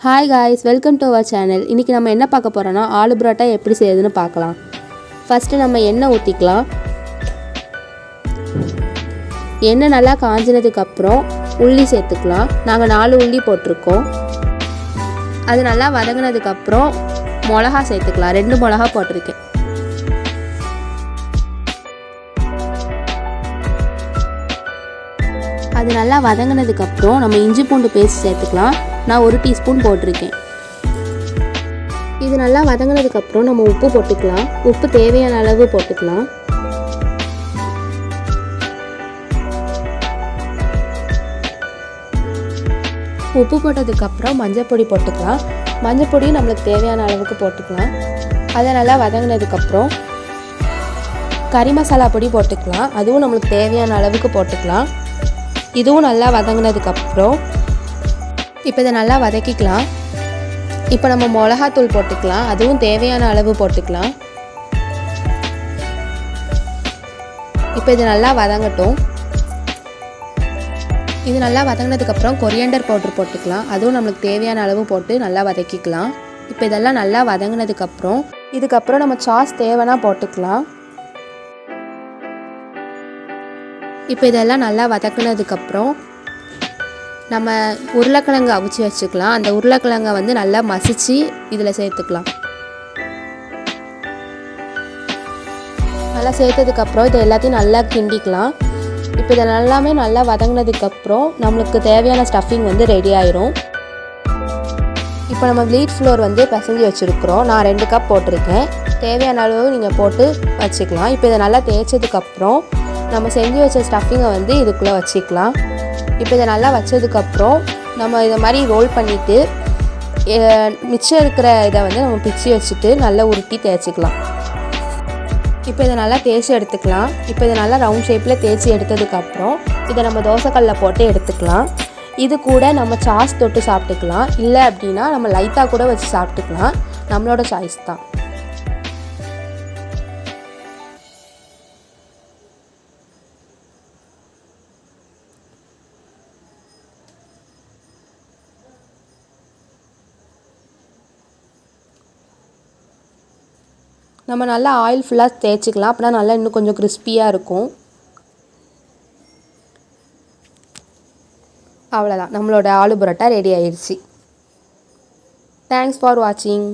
Hi guys, welcome to our channel. இன்றைக்கி நம்ம என்ன பார்க்க போகிறோன்னா ஆலு பரோட்டா எப்படி செய்யுதுன்னு பார்க்கலாம். ஃபஸ்ட்டு நம்ம எண்ணெய் ஊற்றிக்கலாம். எண்ணெய் நல்லா காஞ்சினதுக்கப்புறம் உள்ளி சேர்த்துக்கலாம். நாங்கள் 4 உள்ளி போட்டிருக்கோம். அது நல்லா வதங்கினதுக்கப்புறம் மிளகா சேர்த்துக்கலாம். 2 மிளகா போட்டிருக்கேன். அது நல்லா வதங்கினதுக்கப்புறம் நம்ம இஞ்சி பூண்டு பேஸ்ட் சேர்த்துக்கலாம். நான் 1 டீஸ்பூன் போட்டிருக்கேன். இது நல்லா வதங்கினதுக்கப்புறம் நம்ம உப்பு போட்டுக்கலாம். உப்பு தேவையான அளவு போட்டுக்கலாம். உப்பு போட்டதுக்கப்புறம் மஞ்சள் பொடி போட்டுக்கலாம். மஞ்சள் பொடியும் நம்மளுக்கு தேவையான அளவுக்கு போட்டுக்கலாம். அதை நல்லா வதங்கினதுக்கப்புறம் கறி மசாலா பொடி போட்டுக்கலாம். அதுவும் நம்மளுக்கு தேவையான அளவுக்கு போட்டுக்கலாம். இதுவும் நல்லா வதங்கினதுக்கப்புறம் இப்போ இதை நல்லா வதக்கிக்கலாம். இப்போ நம்ம மிளகாத்தூள் போட்டுக்கலாம். அதுவும் தேவையான அளவு போட்டுக்கலாம். இப்போ இது நல்லா வதங்கட்டும். இது நல்லா வதங்கினதுக்கப்புறம் கொரியண்டர் பவுடர் போட்டுக்கலாம். அதுவும் நம்மளுக்கு தேவையான அளவு போட்டு நல்லா வதக்கிக்கலாம். இப்போ இதெல்லாம் நல்லா வதங்கினதுக்கப்புறம் இதுக்கப்புறம் நம்ம சாஸ் தேவைன்னா போட்டுக்கலாம். இப்போ இதெல்லாம் நல்லா வதக்கினதுக்கப்புறம் நம்ம உருளைக்கிழங்கு அவிச்சு வச்சுக்கலாம். அந்த உருளைக்கிழங்கை வந்து நல்லா மசிச்சு இதில் சேர்த்துக்கலாம். நல்லா சேர்த்ததுக்கப்புறம் இதை எல்லாத்தையும் நல்லா கிண்டிக்கலாம். இப்போ இதை எல்லாமே நல்லா வதங்கினதுக்கப்புறம் நம்மளுக்கு தேவையான ஸ்டஃபிங் வந்து ரெடி ஆயிரும். இப்போ நம்ம வீட் ஃப்ளோர் வந்து பிசைஞ்சு வச்சுருக்குறோம். நான் 2 கப் போட்டிருக்கேன். தேவையான அளவு நீங்கள் போட்டு வச்சுக்கலாம். இப்போ இதை நல்லா தேய்ச்சதுக்கப்புறம் நம்ம செஞ்சு வச்ச ஸ்டஃபிங்கை வந்து இதுக்குள்ளே வச்சுக்கலாம். இப்போ இதை நல்லா வச்சதுக்கப்புறம் நம்ம இதை மாதிரி ரோல் பண்ணிவிட்டு மிச்சம் இருக்கிற இதை வந்து நம்ம பிச்சு வச்சுட்டு நல்லா உருட்டி தேய்ச்சிக்கலாம். இப்போ இதை நல்லா தேய்ச்சி எடுத்துக்கலாம். இப்போ இதை நல்லா ரவுண்ட் ஷேப்பில் தேய்ச்சி எடுத்ததுக்கப்புறம் இதை நம்ம தோசைக்கல்லில் போட்டு எடுத்துக்கலாம். இது கூட நம்ம சாஸ் தொட்டு சாப்பிட்டுக்கலாம். இல்லை அப்படின்னா நம்ம லைட்டாக கூட வச்சு சாப்பிட்டுக்கலாம். நம்மளோட சாய்ஸ் தான். நம்ம நல்லா ஆயில் ஃபுல்லாக தேய்ச்சிக்கலாம். அப்படின்னா நல்லா இன்னும் கொஞ்சம் கிறிஸ்பியாக இருக்கும். அவ்வளோதான், நம்மளோட ஆலு பரோட்டா ரெடி ஆயிடுச்சு. தேங்க்ஸ் ஃபார் வாட்சிங்.